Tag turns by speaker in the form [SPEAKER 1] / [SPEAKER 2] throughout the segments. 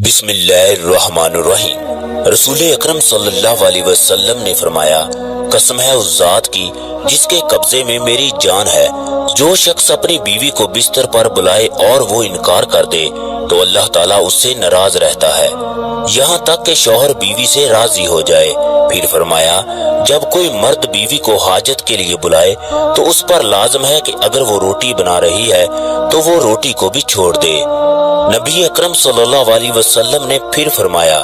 [SPEAKER 1] बिस्मिल्लाहिर्रहमानिर्रहीम। रसूल अकरम सल्लल्लाहु अलैहि वसल्लम ने फरमाया, कसम है उस जात की जिसके कब्जे में मेरी जान है, जो शख्स अपनी बीवी को बिस्तर पर बुलाए और वो इनकार कर दे तो अल्लाह ताला उससे नाराज रहता है, यहाँ तक कि शौहर बीवी से राजी हो जाए। फिर फरमाया, जब कोई मर्द बीवी को हाजत के लिए बुलाए तो उस पर लाजम है कि अगर वो रोटी बना रही है तो वो रोटी को भी छोड़ दे। नबी अकरम सल्लल्लाहु अलैहि वसल्लम ने फिर फरमाया,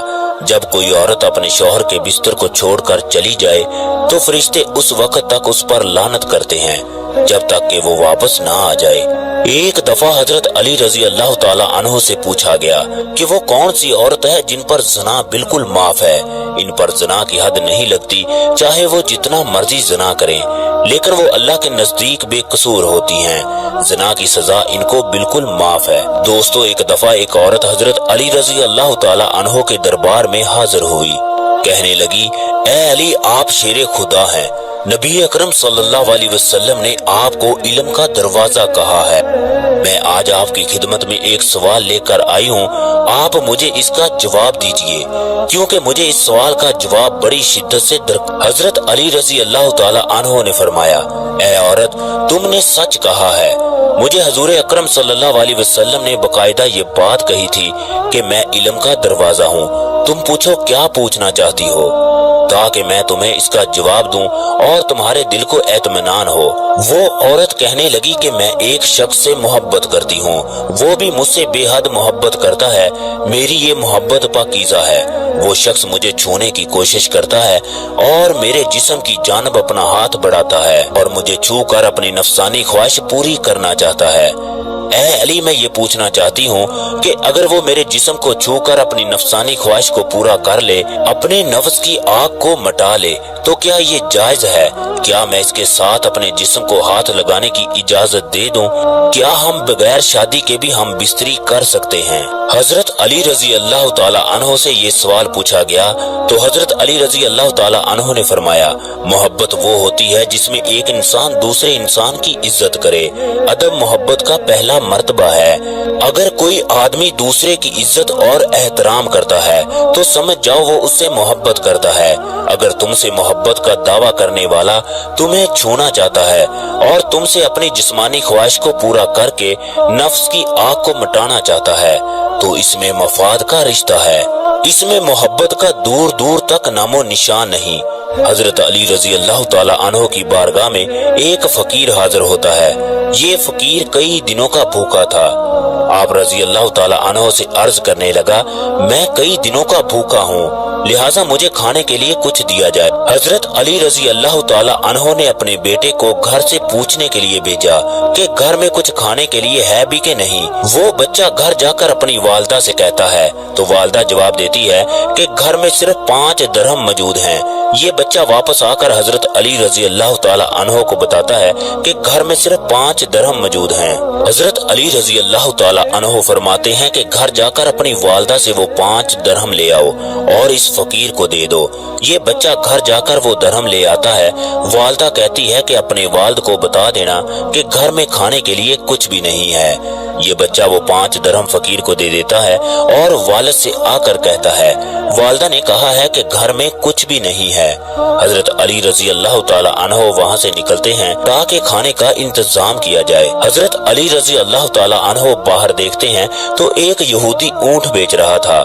[SPEAKER 1] जब कोई औरत अपने शौहर के बिस्तर को छोड़कर चली जाए तो फरिश्ते उस वक्त तक उस पर लानत करते हैं जब तक कि वो वापस ना आ जाए। एक दफा हजरत अली रजी अल्लाह ताला अन्हु से पूछा गया कि वो कौन सी औरत है जिन पर ज़ना बिल्कुल माफ है, इन पर ज़ना की हद नहीं लगती, चाहे वो जितना मर्जी ज़ना करें, लेकिन वो अल्लाह के नजदीक बेकसूर होती हैं, ज़ना की सजा इनको बिल्कुल माफ है। दोस्तों, एक दफा एक औरत हजरत अली रजी अल्लाह ताला अन्हु के दरबार में हाजिर हुई। कहने लगी, ए अली, आप शेरे खुदा हैं। नबी अकरम सल्लल्लाहु अलैहि वसल्लम ने आपको इल्म का दरवाजा कहा है। मैं आज आपकी खिदमत में एक सवाल लेकर आई हूँ, आप मुझे इसका जवाब दीजिए, क्योंकि मुझे इस सवाल का जवाब बड़ी शिद्दत से हजरत अली रजी अल्लाह ताला अन्हु ने फरमाया, ए औरत, तुमने सच कहा है। मुझे हजूर अकरम सल्लल्लाहु अलैहि वसल्लम ने बकायदा ये बात कही थी कि मैं इल्म का दरवाजा हूँ। तुम पूछो क्या पूछना चाहती हो, ताकि मैं तुम्हें इसका जवाब दूं और तुम्हारे दिल को एतमानान हो। वो औरत कहने लगी कि मैं एक शख्स से मोहब्बत करती हूँ, वो भी मुझसे बेहद मोहब्बत करता है, मेरी ये मोहब्बत पाकीज़ा है। वो शख्स मुझे छूने की कोशिश करता है और मेरे जिस्म की जानब अपना हाथ बढ़ाता है और मुझे छू कर अपनी नफसानी ख्वाहिश पूरी करना चाहता है। ए अली, मैं ये पूछना चाहती हूँ कि अगर वो मेरे जिस्म को छूकर अपनी नफसानी ख्वाहिश को पूरा कर ले, अपने नफ्स की आग को मटा ले, तो क्या ये जायज है? क्या मैं इसके साथ अपने जिस्म को हाथ लगाने की इजाजत दे दूं? क्या हम बगैर शादी के भी हम बिस्तरी कर सकते हैं? हजरत अली रजी अल्लाह ताला अन्हु से ये सवाल पूछा गया तो हजरत अली रजी अल्लाह ताला अन्हु ने फरमाया, मोहब्बत वो होती है जिसमें एक इंसान दूसरे इंसान की इज्जत करे। अदब मोहब्बत का पहला मर्तबा है। अगर कोई आदमी दूसरे की इज्जत और एहतराम करता है तो समझ जाओ वो उससे मोहब्बत करता है। अगर तुमसे मोहब्बत का दावा करने वाला तुम्हें छूना चाहता है और तुमसे अपनी जिस्मानी ख्वाहिश को पूरा करके नफ्स की आग को मिटाना चाहता है तो इसमें मफाद का रिश्ता है, इसमें मोहब्बत का दूर दूर तक नामो निशान नहीं। हजरत अली रजी अल्लाह ताला अन्हु की बारगाह में एक फकीर हाजिर होता है। ये फकीर कई दिनों का भूखा था। आप रजी अल्लाह ताला अन्हु से अर्ज करने लगा, मैं कई दिनों का भूखा हूँ, लिहाजा मुझे खाने के लिए कुछ दिया जाए। हजरत अली रजी अल्लाह ताला अन्हु ने अपने बेटे को घर से पूछने के लिए भेजा कि घर में कुछ खाने के लिए है भी कि नहीं। वो बच्चा घर जाकर अपनी वालदा से कहता है तो वालदा जवाब देती है कि घर में सिर्फ 5 दरहम मौजूद हैं। ये बच्चा वापस आकर हजरत अली रजी अल्लाह ताला अन्हु को बताता है कि घर में सिर्फ 5 दरहम मौजूद हैं। हजरत अली रजी अल्लाह ताला अन्हु फरमाते हैं कि घर जाकर अपनी वालदा से वो 5 दरहम ले आओ और इस फकीर को दे दो। ये बच्चा घर जाकर वो दरहम ले आता है। वालदा कहती है कि अपने वालिद को बता देना कि घर में खाने के लिए कुछ भी नहीं है। ये बच्चा वो 5 दरहम फकीर को दे देता है और वालिद से आकर कहता है, वालदा ने कहा है कि घर में कुछ भी नहीं है। हजरत अली रजी अल्लाह ताला अन्हु वहाँ से निकलते हैं ताकि खाने का इंतजाम किया जाए। हजरत अली रजी अल्लाह ताला अन्हु बाहर देखते हैं तो एक यहूदी ऊंट बेच रहा था।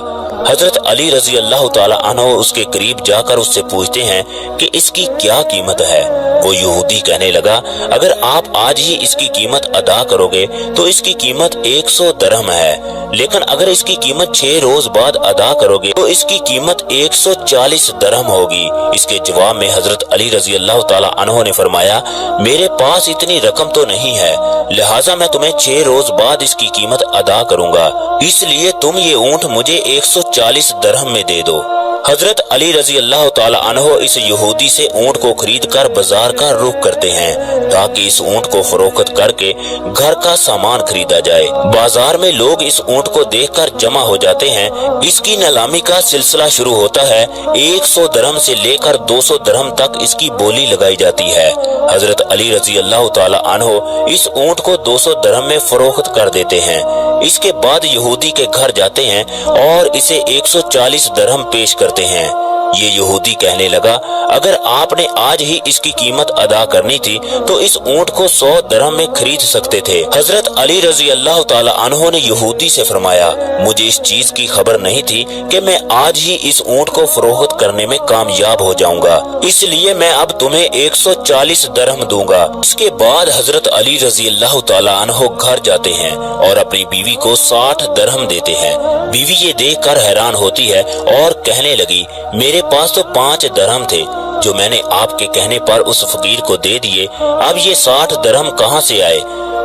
[SPEAKER 1] हजरत अली रजी अल्लाह ताला अन्हु उसके करीब जाकर उससे पूछते हैं कि इसकी क्या कीमत है। वो यहूदी कहने लगा, अगर आप आज ही इसकी कीमत अदा करोगे तो इसकी कीमत 100 दरहम है, लेकिन अगर इसकी कीमत 6 रोज बाद अदा करोगे तो इसकी कीमत 140 दरहम होगी। इसके जवाब में हजरत अली रजी अल्लाह ताला अन्हु ने फरमाया, मेरे पास इतनी रकम तो नहीं है, लिहाजा मैं तुम्हें 6 रोज बाद इसकी कीमत अदा करूंगा, इसलिए तुम ये ऊंट मुझे 140 दरहम में दे दो। हजरत अली रजी अल्लाह ताला अन्हो इस यहूदी से ऊंट को खरीद कर बाजार का रुख करते हैं ताकि इस ऊंट को फरोख्त करके घर का सामान खरीदा जाए। बाजार में लोग इस ऊंट को देखकर जमा हो जाते हैं। इसकी नीलामी का सिलसिला शुरू होता है। 100 दरहम से लेकर 200 दरहम तक इसकी बोली लगाई जाती है। हजरत अली रजी अल्लाह ताला अन्हो इस ऊंट को 200 दरहम में फरोख्त कर देते हैं। इसके बाद यहूदी के घर जाते हैं और इसे 140 दरहम पेश करते हैं। ये यहूदी कहने लगा, अगर आपने आज ही इसकी कीमत अदा करनी थी तो इस ऊंट को 100 दरहम में खरीद सकते थे। हजरत अली रजी अल्लाह ताला अन्हो ने यहूदी से फरमाया, मुझे इस चीज की खबर नहीं थी कि मैं आज ही इस ऊंट को फरोख्त करने में कामयाब हो जाऊंगा, इसलिए मैं अब तुम्हें 140 दरहम दूंगा। इसके बाद हजरत अली रजी अल्लाह ताला अन्हो घर जाते हैं और अपनी बीवी को 60 दरहम देते हैं। बीवी ये देख कर हैरान होती है और कहने लगी, मेरे पास तो 5 दरहम थे जो मैंने आपके कहने पर उस फकीर को दे दिए, अब ये 60 दरहम कहाँ से आए?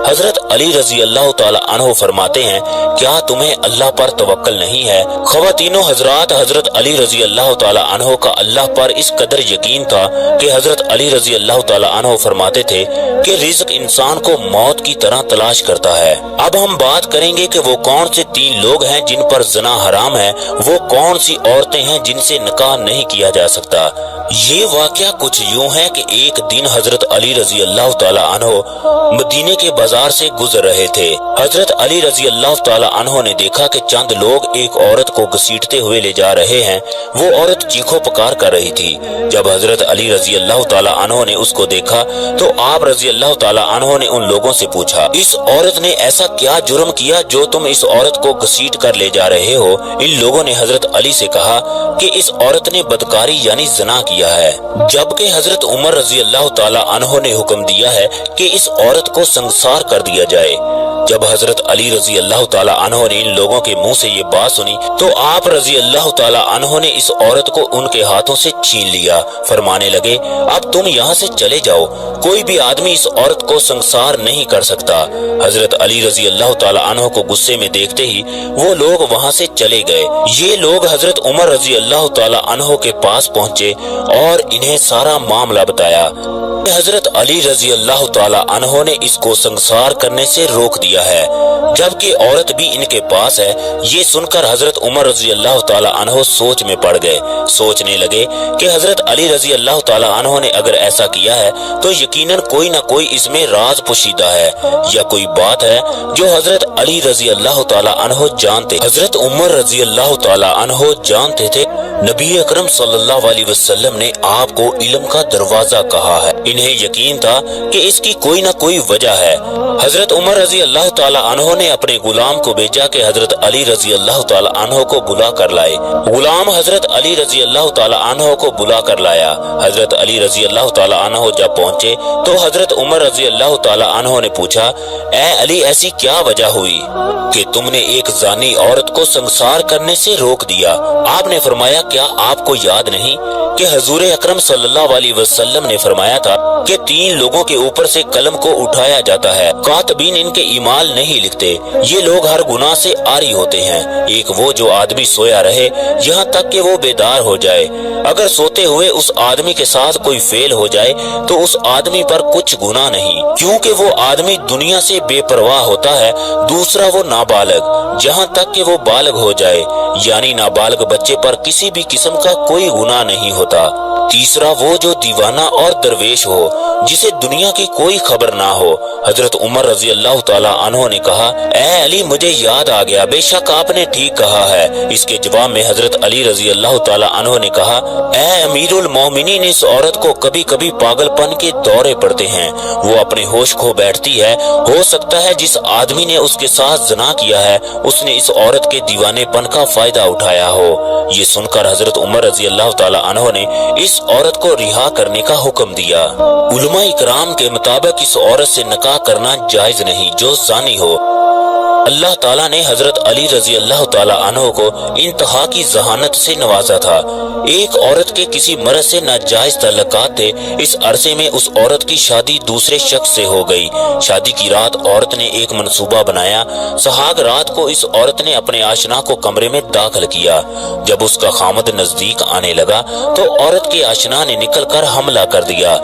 [SPEAKER 1] हजरत अली रजी अल्लाह ताला अन्हो फरमाते हैं, क्या तुम्हें अल्लाह पर तवक्कल नहीं है? ख़वातीनो हजरात, हजरत अली रजी अल्लाह ताला अन्हो का अल्लाह पर इस कदर यकीन था कि हजरत अली रजी अल्लाह ताला अन्हो फरमाते थे कि रिज़्क इंसान को मौत की तरह तलाश करता है। अब हम बात करेंगे कि वो कौन से 3 लोग हैं जिन पर ज़ना हराम है, वो कौन सी औरतें हैं जिनसे निकाह नहीं किया जा सकता। ये वाकया कुछ यूं है कि एक दिन हजरत अली रजी अल्लाह ताला अन्हो मदीने के बाजार से गुजर रहे थे। हजरत अली रजी अल्लाह ताला अन्हो ने देखा कि चंद लोग एक औरत को घसीटते हुए ले जा रहे हैं। वो औरत चीखों पुकार कर रही थी। जब हजरत अली रजी अल्लाह ताला अन्हो ने उसको देखा तो आप रजी अल्लाह ताला अन्हो ने उन लोगों से पूछा, इस औरत ने ऐसा क्या जुर्म किया जो तुम इस औरत को घसीट कर ले जा रहे हो? इन लोगों ने हजरत अली से कहा कि इस औरत ने बदकारी यानी ज़ना किया है, जबकि हजरत उमर रजी अल्लाह ताला अन्हो ने हुक्म दिया है कि इस औरत को संसार कर दिया जाए। जब हजरत अली रजी अल्लाह ताला अन्हो ने इन लोगों के मुंह से ये बात सुनी तो आप रजी अल्लाह ताला अन्हो ने इस औरत को उनके हाथों से छीन लिया। फरमाने लगे, अब तुम यहाँ से चले जाओ, कोई भी आदमी इस औरत को संसार नहीं कर सकता। हजरत अली रजी अल्लाह ताला अन्हो को गुस्से में देखते ही वो लोग वहाँ से चले गए। ये लोग हजरत उमर रजी अल्लाह ताला अन्हो के पास पहुँचे और इन्हें सारा मामला बताया। हजरत अली रजी अल्लाह ताला अन्हो ने इसको संसार करने से रोक दिया है, जबकि औरत भी इनके पास है। ये सुनकर हजरत उमर रजी अल्लाह ताला अन्हो सोच में पड़ गए। सोचने लगे कि हजरत अली रजी अल्लाह ताला अन्हो ने अगर ऐसा किया है तो यकीनन कोई न कोई इसमें राज पोशीदा है या कोई बात है जो हजरत अली रजी अल्लाह ताला अन्हो जानते। हजरत उमर रजी अल्लाह ताला अन्हो जानते थे नबी अकरम सल्लल्लाहु अलैहि वसल्लम ने आपको इल्म का दरवाजा कहा है। इन्हें यकीन था कि इसकी कोई न कोई वजह है। हजरत उमर रजी अल्लाह ताला अन्हो ने अपने गुलाम को भेजा कि हजरत अली रजी अल्लाह ताला अन्हो को बुला कर लाए। गुलाम हजरत अली रजी अल्लाह ताला अन्हो को बुला कर लाया। हजरत अली रजी अल्लाह ताला अन्हो जब पहुँचे तो हजरत उमर रजी अल्लाह ताला अन्हो ने पूछा, ऐ अली, ऐसी क्या वजह हुई कि तुमने एक जानी औरत को संसार करने से रोक दिया? आपने फरमाया, क्या आपको याद नहीं कि हजूर अकरम सल्लल्लाहु अलैहि वसल्लम ने फरमाया था कि 3 लोगों के ऊपर से कलम को उठाया जाता है, कातबीन इनके ईमाल नहीं लिखते, ये लोग हर गुनाह से आरी होते हैं। एक वो जो आदमी सोया रहे यहाँ तक कि वो बेदार हो जाए, अगर सोते हुए उस आदमी के साथ कोई फेल हो जाए तो उस आदमी पर कुछ गुनाह नहीं, क्योंकि वो आदमी दुनिया से बेपरवाह होता है। दूसरा वो नाबालग, जहाँ तक कि वो बालग हो जाए, यानी नाबालग बच्चे पर किसी भी किस्म का कोई गुनाह नहीं होता। तीसरा वो जो दीवाना और दरवेश हो, जिसे दुनिया की कोई खबर ना हो। हजरत उमर रजी अल्लाह ताला अन्हो ने कहा, ऐ अली, मुझे याद आ गया, बेशक आपने ठीक कहा है। इसके जवाब में हजरत अली रजी अल्लाह ताला अन्हो ने कहा, ऐ अमीरुल मोमिनीन, इस औरत को कभी कभी पागलपन के दौरे पड़ते हैं, वो अपने होश खो बैठती है। हो सकता है जिस आदमी ने उसके साथ ज़ना किया है उसने इस औरत के दीवानेपन का फायदा उठाया हो। ये सुनकर हजरत उमर रजी अल्लाह ताला अन्हो ने इस औरत को रिहा करने का हुक्म दिया। उलमा इकराम के मुताबिक इस औरत से निकाह करना जायज नहीं जो जानी हो। اللہ تعالیٰ نے حضرت علی رضی اللہ تعالیٰ عنہ کو انتہا کی ذہانت سے نوازا تھا۔ ایک عورت کے کسی مرد سے ناجائز تعلقات تھے۔ اس عرصے میں اس عورت کی شادی دوسرے شخص سے ہو گئی۔ شادی کی رات عورت نے ایک منصوبہ بنایا۔ سہاگ رات کو اس عورت نے اپنے آشنا کو کمرے میں داخل کیا۔ جب اس کا خامد نزدیک آنے لگا تو عورت کے آشنا نے نکل کر حملہ کر دیا۔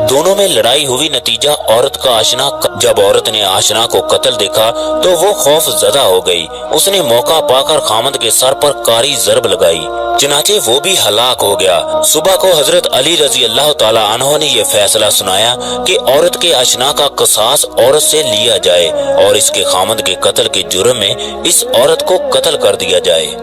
[SPEAKER 1] دونوں میں لڑائی ہوئی، نتیجہ عورت کا آشنا۔ جب عورت نے آشنا کو قتل دیکھا تو وہ خوف زدہ ہو گئی۔ اس نے موقع پا کر خامد کے سر پر کاری ضرب لگائی، چنانچہ وہ بھی ہلاک ہو گیا۔ صبح کو حضرت علی رضی اللہ تعالیٰ عنہ نے یہ فیصلہ سنایا کہ عورت کے آشنا کا قصاص عورت سے لیا جائے اور اس کے خامد کے قتل کے جرم میں اس عورت کو قتل کر دیا جائے۔